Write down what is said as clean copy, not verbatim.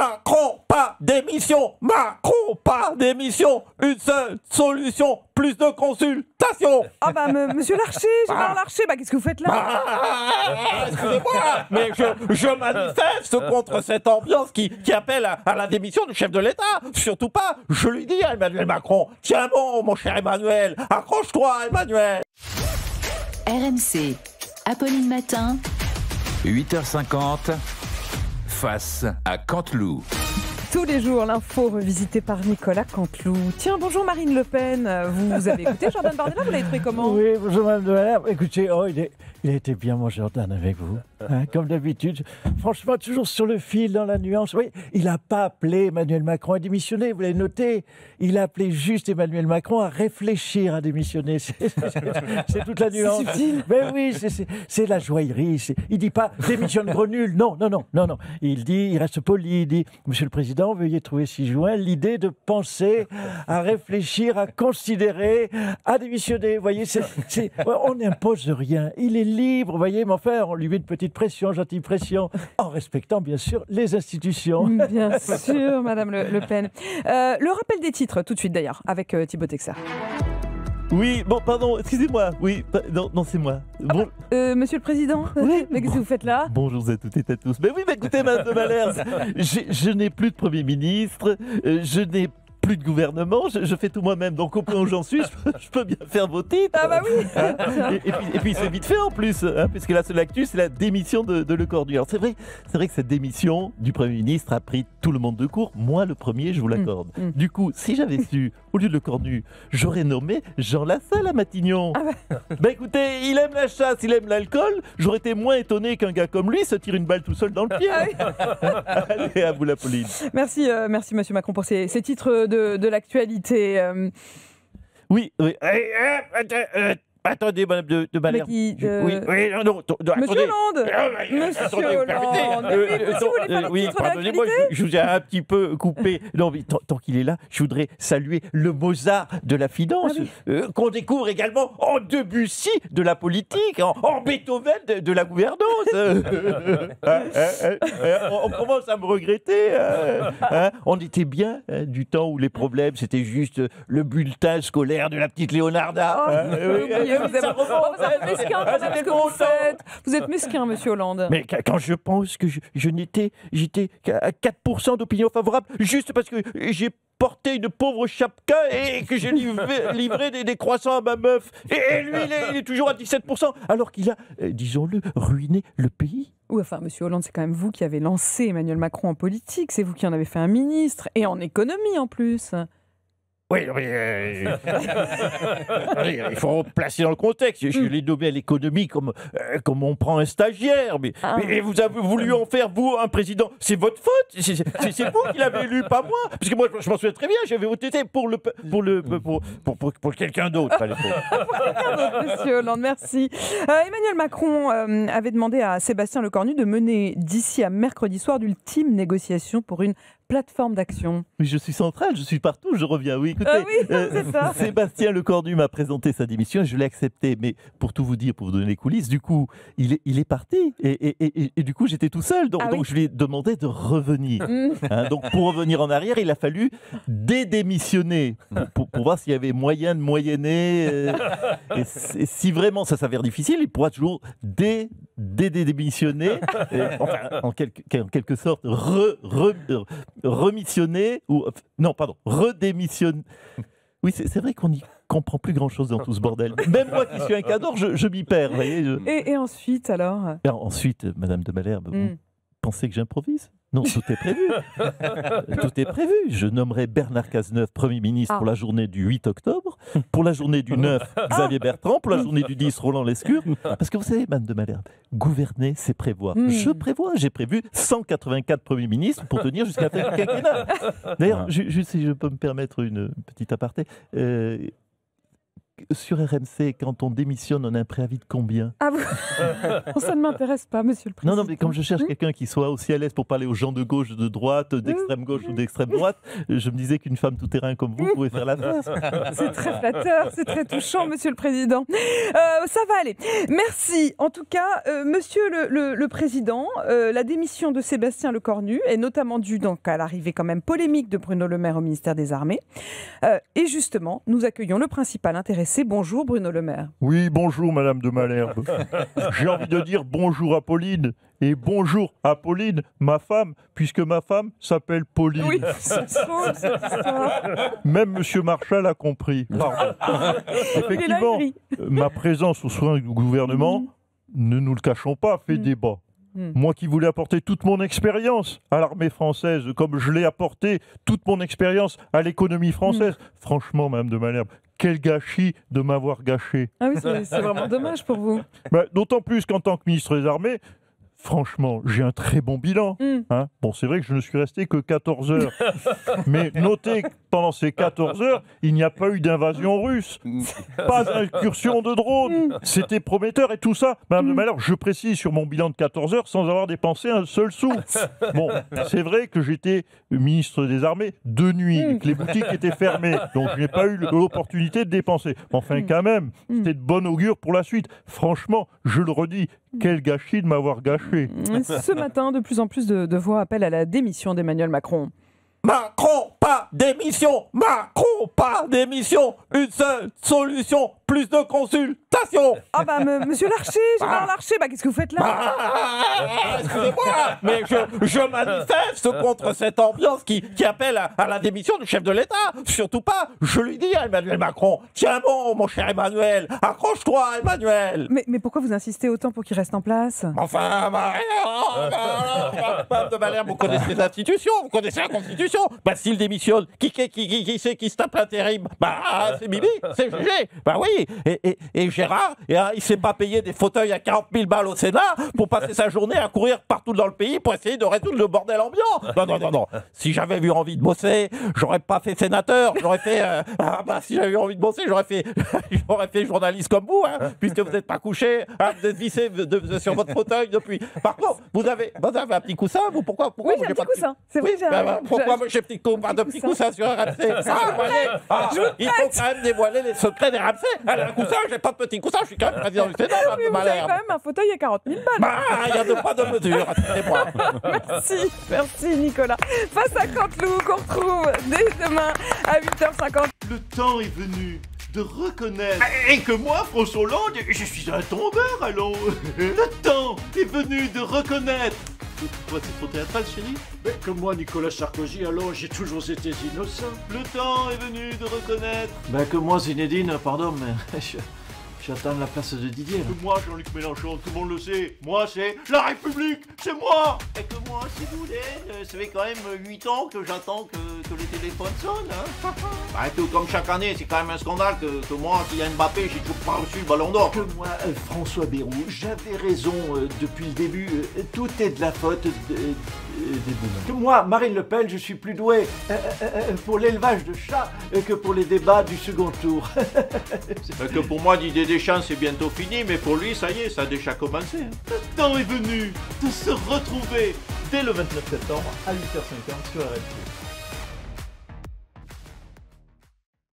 Macron, pas d'émission. Macron, pas d'émission. Une seule solution, plus de consultations. Ah bah monsieur Larcher, Gérard Larcher, bah qu'est-ce que vous faites là? Excusez-moi, mais je manifeste contre cette ambiance qui appelle à la démission du chef de l'État. Surtout pas, je lui dis à Emmanuel Macron, tiens bon, mon cher Emmanuel, accroche-toi Emmanuel. RMC, Apolline Matin. 8h50, face à Canteloup. Tous les jours, l'info revisitée par Nicolas Canteloup. Tiens, bonjour Marine Le Pen. Vous avez écouté Jordan Bardella, vous l'avez trouvé comment? Oui, bonjour Mme de Valère. Écoutez, il a été bien mon Jordan avec vous. Hein, comme d'habitude. Franchement, toujours sur le fil, dans la nuance. Oui, il n'a pas appelé Emmanuel Macron à démissionner, vous l'avez noté. Il a appelé juste Emmanuel Macron à réfléchir à démissionner. C'est toute la nuance. C'est subtil. Mais oui, c'est la joaillerie. Il ne dit pas démissionne gros nul. Non. Il reste poli. Il dit, Monsieur le Président, veuillez trouver 6 juin l'idée de penser à réfléchir, à considérer, à démissionner. Vous voyez, on n'impose rien. Il est libre, vous voyez, mais enfin, on lui met une petite pression, gentille pression, en respectant, bien sûr, les institutions. Bien sûr, Madame Le Pen. Le rappel des titres, tout de suite d'ailleurs, avec Thibaut Texer. Oui, bon, pardon, excusez-moi. Oui, non, c'est moi. Bon... Monsieur le Président, oui, mais qu'est-ce que vous faites là? Bonjour à toutes et à tous. Mais oui, mais écoutez, Madame de Valère, je n'ai plus de Premier ministre, je n'ai plus de gouvernement, je fais tout moi-même. Donc au point où j'en suis, je peux bien faire vos titres. Ah bah oui. Hein, et puis c'est vite fait en plus, hein, puisque la seule actu, c'est la démission de Lecornu. Alors c'est vrai que cette démission du Premier ministre a pris tout le monde de court. Moi, le premier, je vous l'accorde. Du coup, si j'avais su, au lieu de Lecornu, j'aurais nommé Jean Lassalle à Matignon. Bah écoutez, il aime la chasse, il aime l'alcool. J'aurais été moins étonné qu'un gars comme lui se tire une balle tout seul dans le pied. Allez, à vous la Pauline. Merci Monsieur Macron pour ces titres de l'actualité. Oui. Attendez, Madame de Valère. Oui, non, Monsieur Hollande. Monsieur Hollande. Oui, pardonnez-moi, je vous ai un petit peu coupé. Non, mais tant qu'il est là, je voudrais saluer le Mozart de la finance, qu'on découvre également en Debussy de la politique, en Beethoven de la gouvernance. On commence à me regretter. On était bien du temps où les problèmes, c'était juste le bulletin scolaire de la petite Léonarda. Vous êtes mesquin, Monsieur Hollande. Mais quand je pense que j'étais à 4% d'opinion favorable, juste parce que j'ai porté une pauvre chapka et que j'ai livré des croissants à ma meuf. Et lui, il est toujours à 17%, alors qu'il a, disons-le, ruiné le pays. Oui, enfin, Monsieur Hollande, c'est quand même vous qui avez lancé Emmanuel Macron en politique. C'est vous qui en avez fait un ministre, et en économie en plus. Oui, il faut placer dans le contexte. Je l'ai nommé à l'économie comme on prend un stagiaire. Mais vous avez voulu en faire, vous, un président. C'est votre faute. C'est vous qui l'avez élu, pas moi. Parce que moi, je m'en souviens très bien. J'avais voté pour quelqu'un d'autre. Pour quelqu'un d'autre, Monsieur Hollande, merci. Emmanuel Macron avait demandé à Sébastien Lecornu de mener d'ici à mercredi soir d'ultimes négociations pour une plateforme d'action. Oui, je suis central, je suis partout, je reviens. Oui, écoutez, c'est ça. Sébastien Lecornu m'a présenté sa démission et je l'ai accepté. Mais pour tout vous dire, pour vous donner les coulisses, du coup, il est parti. Et du coup, j'étais tout seul. Donc je lui ai demandé de revenir. Hein, donc pour revenir en arrière, il a fallu démissionner pour voir s'il y avait moyen de moyenner. Et si vraiment ça s'avère difficile, il pourra toujours démissionner. Enfin, en quelque sorte, remissionner ou non pardon redémissionner. Oui, c'est vrai qu'on n'y comprend plus grand chose dans tout ce bordel. Même moi qui suis un cadre, je m'y perds, voyez. Et ensuite alors? Ensuite, Madame de Malherbe, vous pensez que j'improvise? Non, tout est prévu. Tout est prévu. Je nommerai Bernard Cazeneuve Premier ministre pour la journée du 8 octobre, pour la journée du 9, Xavier Bertrand, pour la journée du 10, Roland Lescure. Parce que vous savez, Madame de Malherbe, gouverner, c'est prévoir. Je prévois. J'ai prévu 184 premiers ministres pour tenir jusqu'à la fin du quinquennat. D'ailleurs, juste si je peux me permettre une petite aparté, sur RMC, quand on démissionne, on a un préavis de combien? Ah, ça ne m'intéresse pas, monsieur le président. Non, mais comme je cherche quelqu'un qui soit aussi à l'aise pour parler aux gens de gauche, de droite, d'extrême gauche ou d'extrême droite, je me disais qu'une femme tout-terrain comme vous pouvait faire l'affaire. C'est très flatteur, c'est très touchant, monsieur le président. Ça va aller. Merci. En tout cas, monsieur le président, la démission de Sébastien Lecornu est notamment due donc à l'arrivée quand même polémique de Bruno Le Maire au ministère des Armées. Et justement, nous accueillons le principal intéressé. Bonjour Bruno Le Maire. Oui, bonjour Madame de Malherbe. J'ai envie de dire bonjour à Pauline. Et bonjour à Pauline, ma femme, puisque ma femme s'appelle Pauline. Oui, c'est faux, cette histoire. Même Monsieur Marchal a compris. Pardon. Effectivement, ma présence au sein du gouvernement, ne nous le cachons pas, fait débat. Moi qui voulais apporter toute mon expérience à l'armée française, comme je l'ai apporté toute mon expérience à l'économie française. Franchement, Madame de Malherbe, quel gâchis de m'avoir gâché. Ah oui, c'est vraiment dommage pour vous. D'autant plus qu'en tant que ministre des Armées, franchement, j'ai un très bon bilan. Hein. Bon, c'est vrai que je ne suis resté que 14 heures. Mais notez que pendant ces 14 heures, il n'y a pas eu d'invasion russe. Pas d'incursion de drone. C'était prometteur et tout ça. Madame de Malherbe, je précise sur mon bilan de 14 heures sans avoir dépensé un seul sou. Bon, c'est vrai que j'étais ministre des Armées de nuit et que les boutiques étaient fermées. Donc, je n'ai pas eu l'opportunité de dépenser. Enfin, quand même, c'était de bon augure pour la suite. Franchement, je le redis, quel gâchis de m'avoir gâché. Ce matin, de plus en plus de voix appellent à la démission d'Emmanuel Macron. Macron, pas démission! Macron, pas démission! Une seule solution, plus de consultation! Ah bah monsieur Larcher, Gérard Larcher, qu'est-ce que vous faites là? Excusez-moi, mais je manifeste contre cette ambiance qui appelle à la démission du chef de l'État. Surtout pas, je lui dis à Emmanuel Macron, tiens bon, mon cher Emmanuel, accroche-toi Emmanuel! Mais pourquoi vous insistez autant pour qu'il reste en place? Enfin, Madame de Malherbe, vous connaissez les institutions, vous connaissez la Constitution. S'il démissionne, qui c'est qui se tape l'intérim? C'est Bibi, c'est jugé. Oui, et Gérard, il s'est pas payé des fauteuils à 40 000 balles au Sénat pour passer sa journée à courir partout dans le pays pour essayer de résoudre le bordel ambiant. Non. Si j'avais eu envie de bosser, j'aurais pas fait sénateur, j'aurais fait... si j'avais eu envie de bosser, j'aurais fait journaliste comme vous, puisque vous n'êtes pas couché, vous êtes vissé sur votre fauteuil depuis. Par contre, vous avez un petit coussin, vous pourquoi oui, j'ai un petit coussin. C'est vrai, pourquoi j'ai pas de petit coussin sur RMC? Il faut quand même dévoiler les secrets des RMC. Un coussin, j'ai pas de petit coussin, je suis quand même président du Sénat. Oui, vous avez quand même un fauteuil à 40 000 balles. Il y a pas de mesure, attendez-moi. Merci Nicolas. Face à Canteloup, qu'on retrouve dès demain à 8h50. Le temps est venu de reconnaître. Et que moi, François Hollande, je suis un tombeur, allons. Le temps est venu de reconnaître. Pourquoi c'est trop théâtral, chérie? Mais comme moi, Nicolas Sarkozy, alors j'ai toujours été innocent. Le temps est venu de reconnaître. Que moi, Zinedine, pardon, mais j'attends la place de Didier. Là. Que moi, Jean-Luc Mélenchon, tout le monde le sait. Moi, c'est la République, c'est moi. Et que moi, si vous voulez, ça fait quand même 8 ans que j'attends que les téléphones sonnent. Tout comme chaque année, c'est quand même un scandale que moi, Kylian Mbappé, j'ai toujours pas reçu le ballon d'or. Que moi, François Bayrou, j'avais raison depuis le début. Tout est de la faute des boulons. Que moi, Marine Le Pen, je suis plus doué pour l'élevage de chats que pour les débats du second tour. Que pour moi, Didier Deschamps, c'est bientôt fini, mais pour lui, ça y est, ça a déjà commencé. Le temps est venu de se retrouver dès le 29 septembre à 8h50 sur RMC.